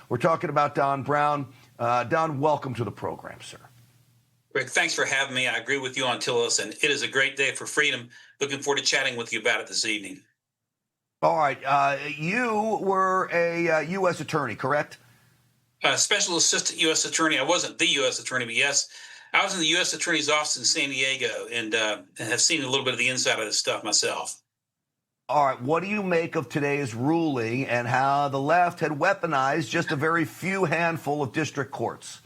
We're talking about Don Brown. Don, welcome to the program, sir. Rick, thanks for having me. I agree with you on Tillis, and it is a great day for freedom. Looking forward to chatting with you about it this evening. All right. You were a U.S. attorney, correct? Special Assistant U.S. Attorney. I wasn't the U.S. Attorney, but yes, I was in the U.S. Attorney's Office in San Diego and have seen a little bit of the inside of this stuff myself. All right. What do you make of today's ruling and how the left had weaponized just a very few handful of district courts?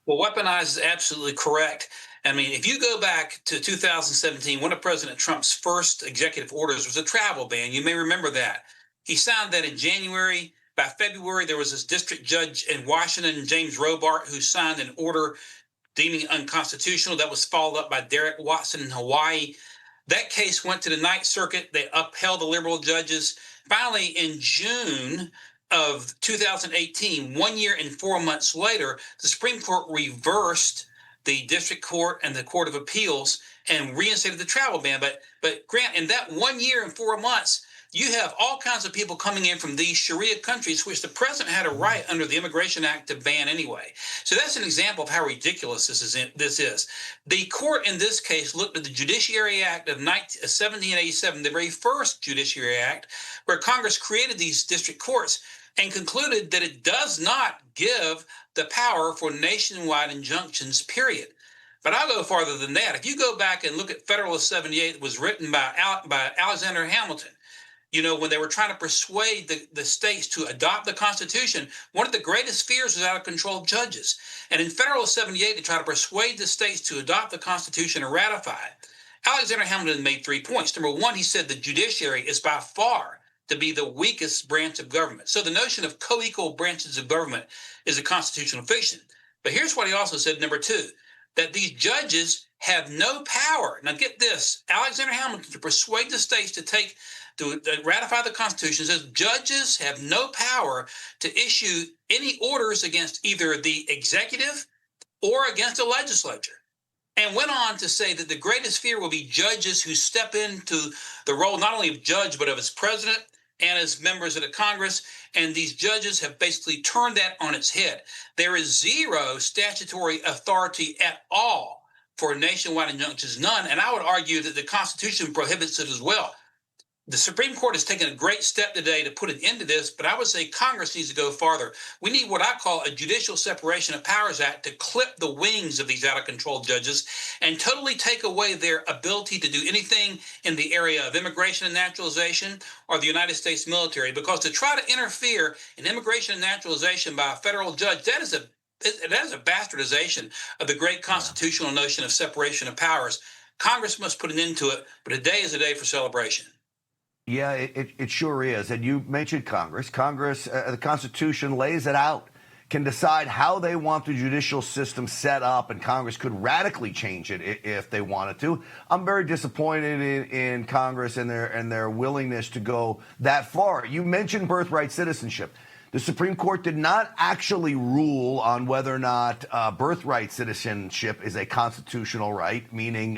Well, weaponized is absolutely correct. I mean, if you go back to 2017, one of President Trump's first executive orders was a travel ban. You may remember that. He signed that in January. By February, there was this district judge in Washington, James Robart, who signed an order deeming it unconstitutional. That was followed up by Derek Watson in Hawaii. That case went to the Ninth Circuit. They upheld the liberal judges. Finally, in June of 2018, 1 year and 4 months later, the Supreme Court reversed the district court and the Court of Appeals and reinstated the travel ban. But Grant, in that 1 year and 4 months, you have all kinds of people coming in from these Sharia countries, which the president had a right under the Immigration Act to ban anyway. So that's an example of how ridiculous this is. The court in this case looked at the Judiciary Act of 1787, the very first Judiciary Act, where Congress created these district courts, and concluded that it does not give the power for nationwide injunctions, period. But I'll go farther than that. If you go back and look at Federalist 78, it was written by Alexander Hamilton. You know, when they were trying to persuade the states to adopt the Constitution, one of the greatest fears was out-of-control judges. And in Federalist 78, they tried to persuade the states to adopt the Constitution and ratify it. Alexander Hamilton made 3 points. Number one, he said the judiciary is by far to be the weakest branch of government. So the notion of co-equal branches of government is a constitutional fiction. But here's what he also said, number two, that these judges have no power. Now get this, Alexander Hamilton, to persuade the states to ratify the Constitution, says judges have no power to issue any orders against either the executive or against the legislature. And went on to say that the greatest fear will be judges who step into the role not only of judge, but of as president and as members of the Congress. And these judges have basically turned that on its head. There is zero statutory authority at all for nationwide injunctions, none. And I would argue that the Constitution prohibits it as well. The Supreme Court has taken a great step today to put an end to this, but I would say Congress needs to go farther. We need what I call a Judicial Separation of Powers Act to clip the wings of these out-of-control judges and totally take away their ability to do anything in the area of immigration and naturalization or the United States military, because to try to interfere in immigration and naturalization by a federal judge, that is a bastardization of the great constitutional notion of separation of powers. Congress must put an end to it, but today is a day for celebration. Yeah, it sure is. And you mentioned Congress. The Constitution lays it out, can decide how they want the judicial system set up, and Congress could radically change it if they wanted to. I'm very disappointed in Congress and their willingness to go that far. You mentioned birthright citizenship. The Supreme Court did not actually rule on whether or not birthright citizenship is a constitutional right, meaning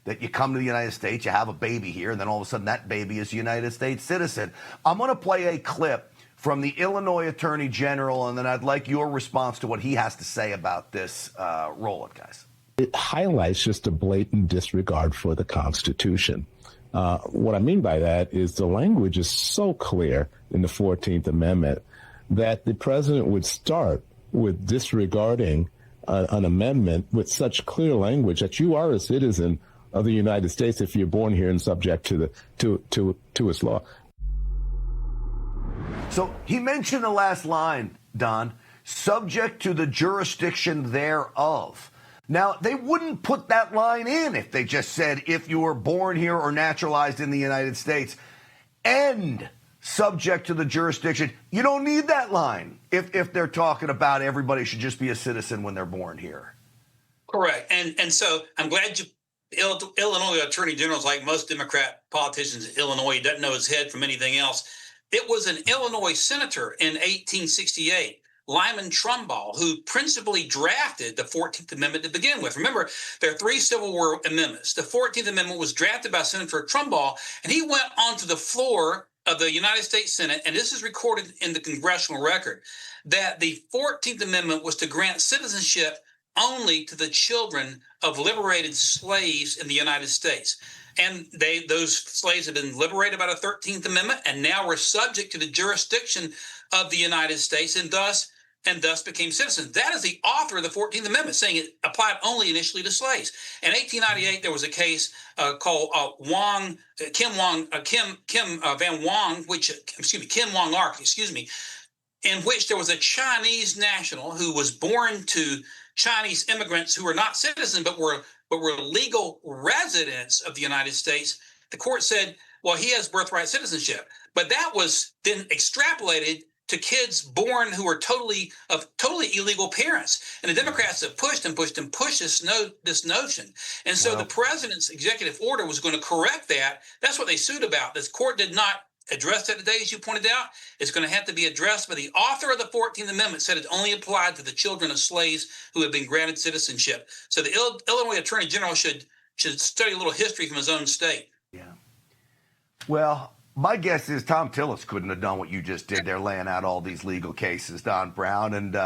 that you come to the United States, you have a baby here, and then all of a sudden that baby is a United States citizen. I'm going to play a clip from the Illinois Attorney General, and then I'd like your response to what he has to say about this. Roll it, guys. It highlights just a blatant disregard for the Constitution. What I mean by that is the language is so clear in the 14th Amendment that the president would start with disregarding an amendment with such clear language that you are a citizen of the United States if you're born here and subject to its law. So he mentioned the last line, Don, subject to the jurisdiction thereof. Now, they wouldn't put that line in if they just said if you were born here or naturalized in the United States and subject to the jurisdiction. You don't need that line if they're talking about everybody should just be a citizen when they're born here. Correct. And so I'm glad Illinois Attorney General is like most Democrat politicians in Illinois. He doesn't know his head from anything else. It was an Illinois senator in 1868, Lyman Trumbull, who principally drafted the 14th Amendment to begin with. Remember, there are 3 Civil War amendments. The 14th Amendment was drafted by Senator Trumbull, and he went onto the floor of the United States Senate, and this is recorded in the congressional record, that the 14th Amendment was to grant citizenship only to the children of liberated slaves in the United States. And those slaves have been liberated by the 13th Amendment and now were subject to the jurisdiction of the United States and thus became citizens. That is the author of the 14th Amendment, saying it applied only initially to slaves. In 1898, there was a case called Kim Wong Ark, in which there was a Chinese national who was born to Chinese immigrants who were not citizens but were legal residents of the United States. The court said, well, he has birthright citizenship, but that was then extrapolated to kids born who were totally illegal parents. And the Democrats have pushed this notion. And so the president's executive order was going to correct that. That's what they sued about. This court did not address that today, as you pointed out. It's going to have to be addressed, but the author of the 14th Amendment said it only applied to the children of slaves who had been granted citizenship. So the Illinois Attorney General should study a little history from his own state. Yeah. Well, my guess is Tom Tillis couldn't have done what you just did there, laying out all these legal cases, Don Brown. And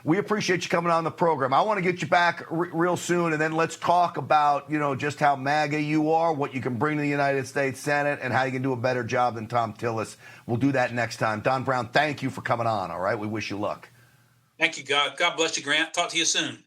we appreciate you coming on the program. I want to get you back real soon, and then let's talk about, just how MAGA you are, what you can bring to the United States Senate, and how you can do a better job than Tom Tillis. We'll do that next time. Don Brown, thank you for coming on, all right? We wish you luck. Thank you, God. God bless you, Grant. Talk to you soon.